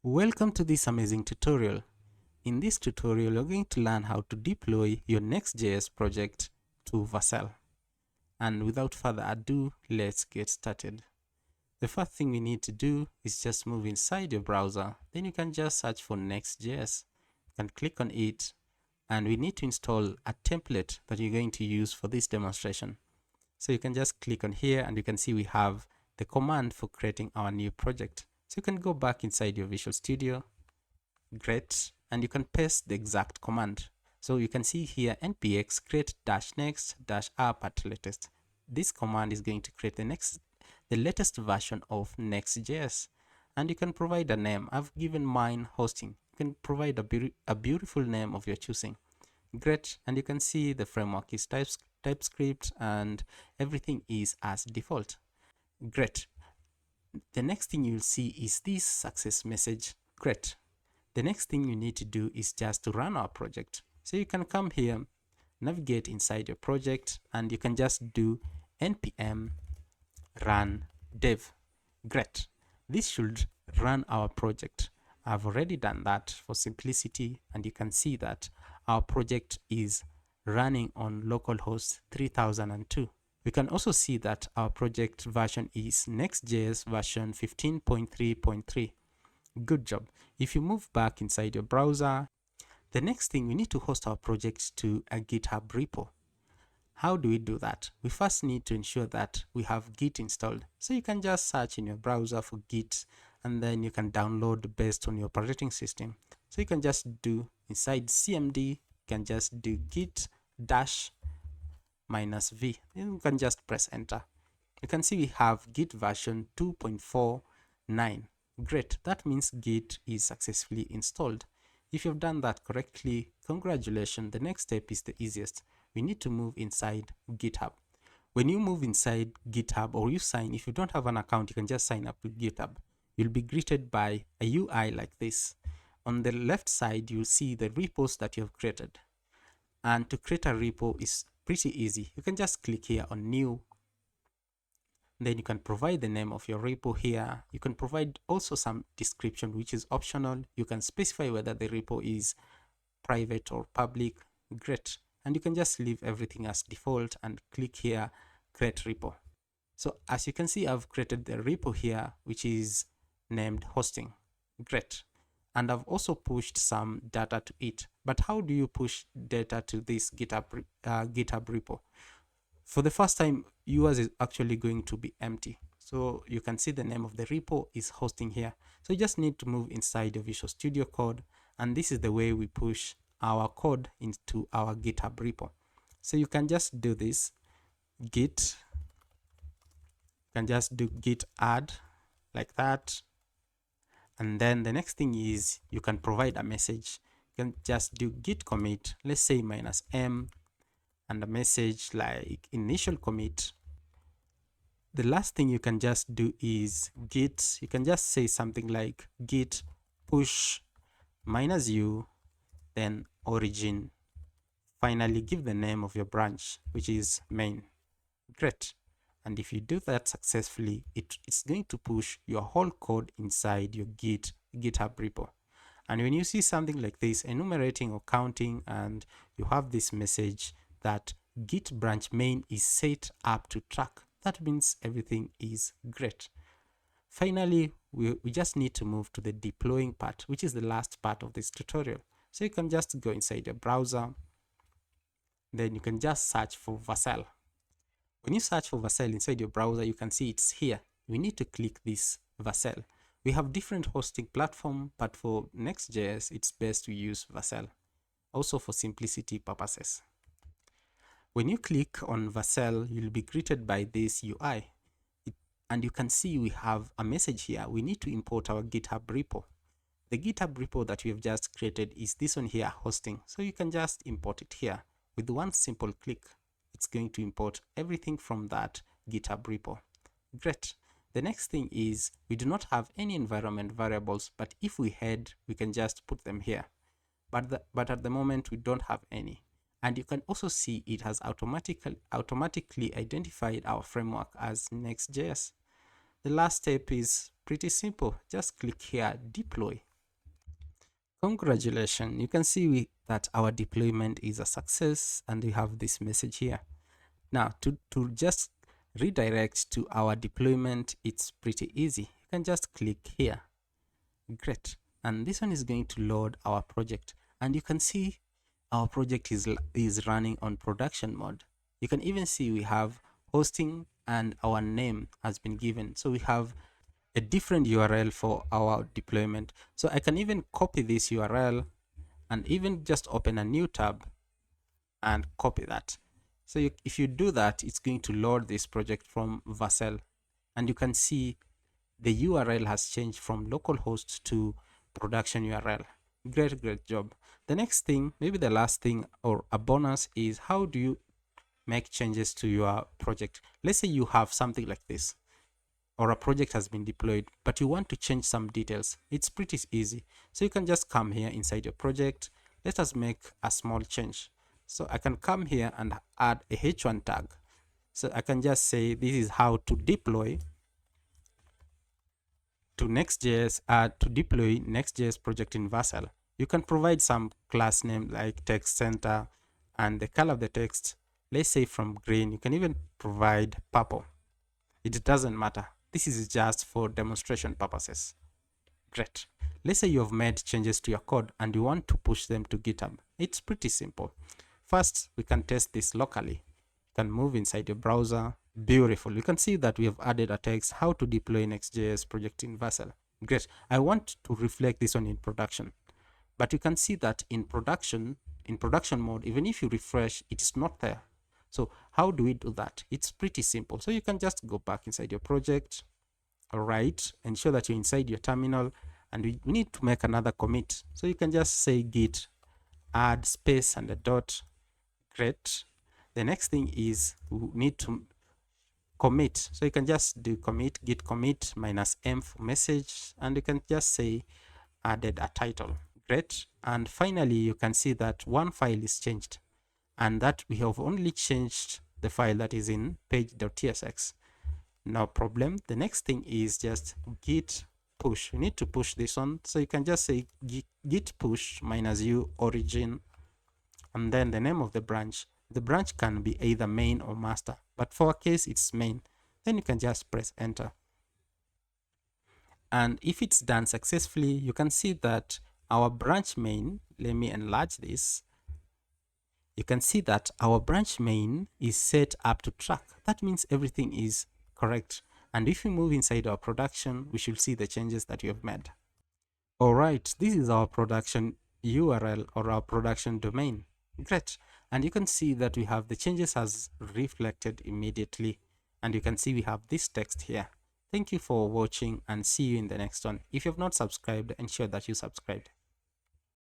Welcome to this amazing tutorial. In this tutorial, you're going to learn how to deploy your Next.js project to Vercel. And without further ado, let's get started. The first thing we need to do is just move inside your browser. Then you can just search for Next.js. You can click on it, and we need to install a template that you're going to use for this demonstration. So you can just click on here, and you can see we have the command for creating our new project. So you can go back inside your Visual Studio, great, and you can paste the exact command. So you can see here npx create -next-app@latest. This command is going to create the latest version of Next.js, and you can provide a name. I've given mine hosting. You can provide a beautiful name of your choosing. Great, and you can see the framework is TypeScript and everything is as default. Great. The next thing you'll see is this success message. Great. The next thing you need to do is just to run our project. So you can come here, navigate inside your project, and you can just do npm run dev. Great. This should run our project. I've already done that for simplicity, and you can see that our project is running on localhost 3002. We can also see that our project version is Next.js version 15.3.3. Good job. If you move back inside your browser, the next thing we need to host our project to a GitHub repo. How do we do that? We first need to ensure that we have Git installed. So you can just search in your browser for Git, and then you can download based on your operating system. So you can just do inside CMD, you can just do git -v. Then you can just press enter. You can see we have Git version 2.49. Great, that means Git is successfully installed. If you've done that correctly, congratulations. The next step is the easiest. We need to move inside GitHub. When you move inside GitHub, or you sign, if you don't have an account, you can just sign up with GitHub. You'll be greeted by a UI like this. On the left side, you'll see the repos that you have created. And to create a repo is pretty easy. You can just click here on new. Then you can provide the name of your repo here. You can provide also some description, which is optional. You can specify whether the repo is private or public. Great. And you can just leave everything as default and click here, create repo. So as you can see, I've created the repo here, which is named hosting. Great. And I've also pushed some data to it. But how do you push data to this GitHub repo? For the first time, yours is actually going to be empty. So you can see the name of the repo is hosting here. So you just need to move inside your Visual Studio Code. And this is the way we push our code into our GitHub repo. So you can just do this. Git. You can just do git add like that. And then the next thing is you can provide a message. You can just do git commit, let's say -m, and a message like initial commit. The last thing you can just do is git, you can just say something like git push -u, then origin. Finally, give the name of your branch, which is main. Great. And if you do that successfully, it's going to push your whole code inside your GitHub repo. And when you see something like this, enumerating or counting, and you have this message that git branch main is set up to track, that means everything is great. Finally, we just need to move to the deploying part, which is the last part of this tutorial. So you can just go inside your browser, then you can just search for Vercel. When you search for Vercel inside your browser, you can see it's here. We need to click this Vercel. We have different hosting platform, but for Next.js, it's best to use Vercel, also for simplicity purposes. When you click on Vercel, you'll be greeted by this UI. And you can see we have a message here. We need to import our GitHub repo. The GitHub repo that we have just created is this one here, hosting. So you can just import it here. With one simple click, it's going to import everything from that GitHub repo. Great. The next thing is we do not have any environment variables, but if we had, we can just put them here. But at the moment, we don't have any. And you can also see it has automatically identified our framework as Next.js. The last step is pretty simple. Just click here, deploy. Congratulations, you can see that our deployment is a success, and we have this message here. Now to just redirect to our deployment, it's pretty easy. You can just click here. Great. And this one is going to load our project, and you can see our project is running on production mode. You can even see we have hosting and our name has been given, so we have a different URL for our deployment. So I can even copy this URL and even just open a new tab and copy that. So if you do that, it's going to load this project from Vercel, and you can see the URL has changed from localhost to production URL. Great job. The next thing, maybe the last thing or a bonus, is how do you make changes to your project? Let's say you have something like this, or a project has been deployed, but you want to change some details. It's pretty easy. So you can just come here inside your project. Let us make a small change. So I can come here and add a h1 tag. So I can just say this is how to deploy to Next.js, to deploy Next.js project in Vercel. You can provide some class name like text center, and the color of the text, let's say from green. You can even provide purple. It doesn't matter. This is just for demonstration purposes. Great. Let's say you have made changes to your code and you want to push them to GitHub. It's pretty simple. First, we can test this locally. You can move inside your browser. Beautiful. You can see that we have added a text, how to deploy Next.js project in Vercel. Great. I want to reflect this one in production. But you can see that in production mode, even if you refresh, it is not there. So how do we do that? It's pretty simple. So you can just go back inside your project. All right, ensure that you're inside your terminal, and we need to make another commit. So you can just say git add space and a dot. Great. The next thing is we need to commit. So you can just do commit, git commit -m for message, and you can just say added a title. Great. And finally, you can see that one file is changed, and that we have only changed the file that is in page.tsx. No problem. The next thing is just git push. You need to push this one. So you can just say git push -u origin, and then the name of the branch. The branch can be either main or master, but for our case, it's main. Then you can just press enter. And if it's done successfully, you can see that our branch main, let me enlarge this. You can see that our branch main is set up to track. That means everything is correct. And if we move inside our production, we should see the changes that we have made. All right, this is our production URL or our production domain. Great. And you can see that we have the changes as reflected immediately. And you can see we have this text here. Thank you for watching, and see you in the next one. If you have not subscribed, ensure that you subscribed.